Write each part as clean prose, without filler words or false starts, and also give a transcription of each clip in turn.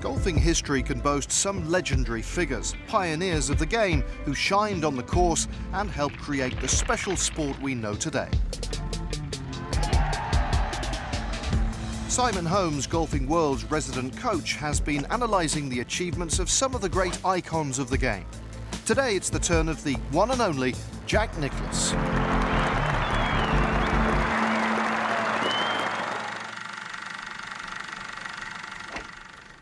Golfing history can boast some legendary figures, pioneers of the game who shined on the course and helped create the special sport we know today. Simon Holmes, Golfing World's resident coach, has been analysing the achievements of some of the great icons of the game. Today it's the turn of the one and only Jack Nicklaus.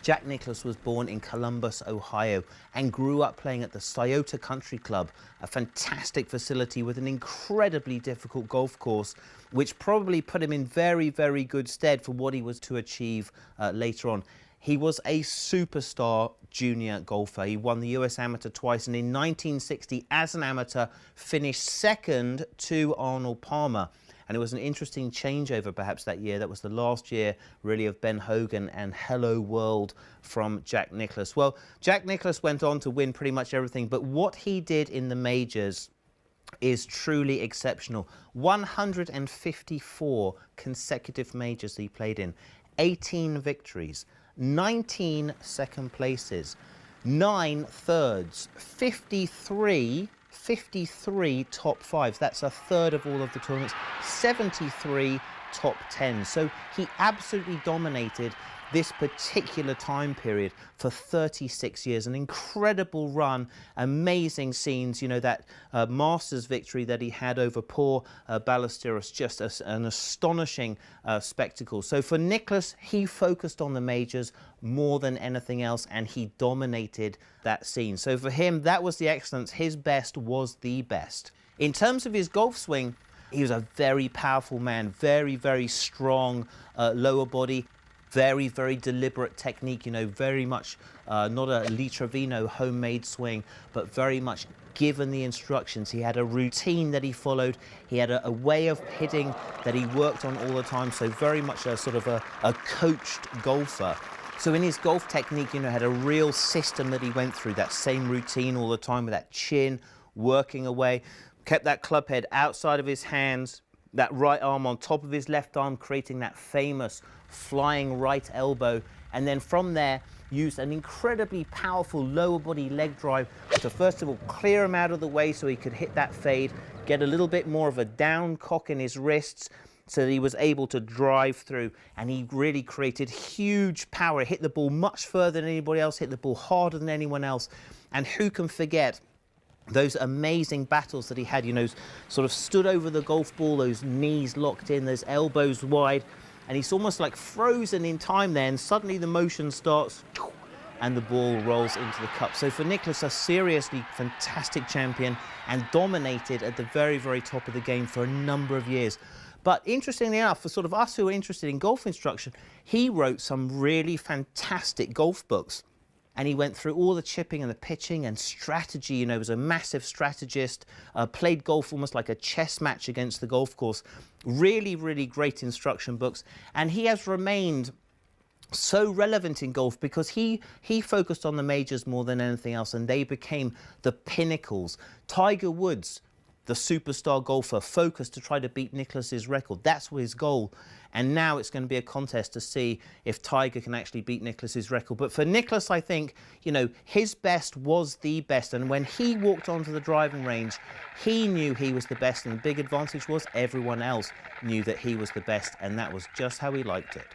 Jack Nicklaus was born in Columbus, Ohio, and grew up playing at the Scioto Country Club, a fantastic facility with an incredibly difficult golf course, which probably put him in very, very good stead for what he was to achieve later on. He was a superstar junior golfer. He won the US Amateur twice, and in 1960, as an amateur, finished second to Arnold Palmer. And it was an interesting changeover perhaps that year. That was the last year really of Ben Hogan and Hello World from Jack Nicklaus. Well, Jack Nicklaus went on to win pretty much everything, but what he did in the majors is truly exceptional. 154 consecutive majors that he played in, 18 victories, 19 second places, 9 thirds, 53 top fives. That's a third of all of the tournaments. 73 top 10. So he absolutely dominated this particular time period for 36 years. An incredible run, amazing scenes. You know, that Masters victory that he had over poor Ballesteros, just an astonishing spectacle. So for Nicklaus, he focused on the majors more than anything else, and he dominated that scene. So for him, that was the excellence. His best was the best. In terms of his golf swing, he was a very powerful man, very, very strong lower body, very, very deliberate technique, you know, very much not a Lee Trevino homemade swing, but very much given the instructions. He had a routine that he followed. He had a way of hitting that he worked on all the time, so very much a sort of a coached golfer. So in his golf technique, you know, had a real system that he went through, that same routine all the time with that chin, working away, kept that club head outside of his hands, that right arm on top of his left arm, creating that famous flying right elbow, and then from there used an incredibly powerful lower body leg drive to first of all clear him out of the way so he could hit that fade, get a little bit more of a down cock in his wrists so that he was able to drive through, and he really created huge power. Hit the ball much further than anybody else, hit the ball harder than anyone else, and who can forget those amazing battles that he had, you know, sort of stood over the golf ball, those knees locked in, those elbows wide, and he's almost like frozen in time there, and suddenly the motion starts and the ball rolls into the cup. So for Nicklaus, a seriously fantastic champion, and dominated at the very, very top of the game for a number of years. But interestingly enough, for sort of us who are interested in golf instruction, he wrote some really fantastic golf books. And he went through all the chipping and the pitching and strategy, you know, was a massive strategist, played golf almost like a chess match against the golf course. Really, really great instruction books. And he has remained so relevant in golf because he focused on the majors more than anything else, and they became the pinnacles. Tiger Woods, the superstar golfer, focused to try to beat Nicklaus's record. That's his goal. And now it's going to be a contest to see if Tiger can actually beat Nicklaus's record. But for Nicklaus, I think, you know, his best was the best. And when he walked onto the driving range, he knew he was the best. And the big advantage was everyone else knew that he was the best. And that was just how he liked it.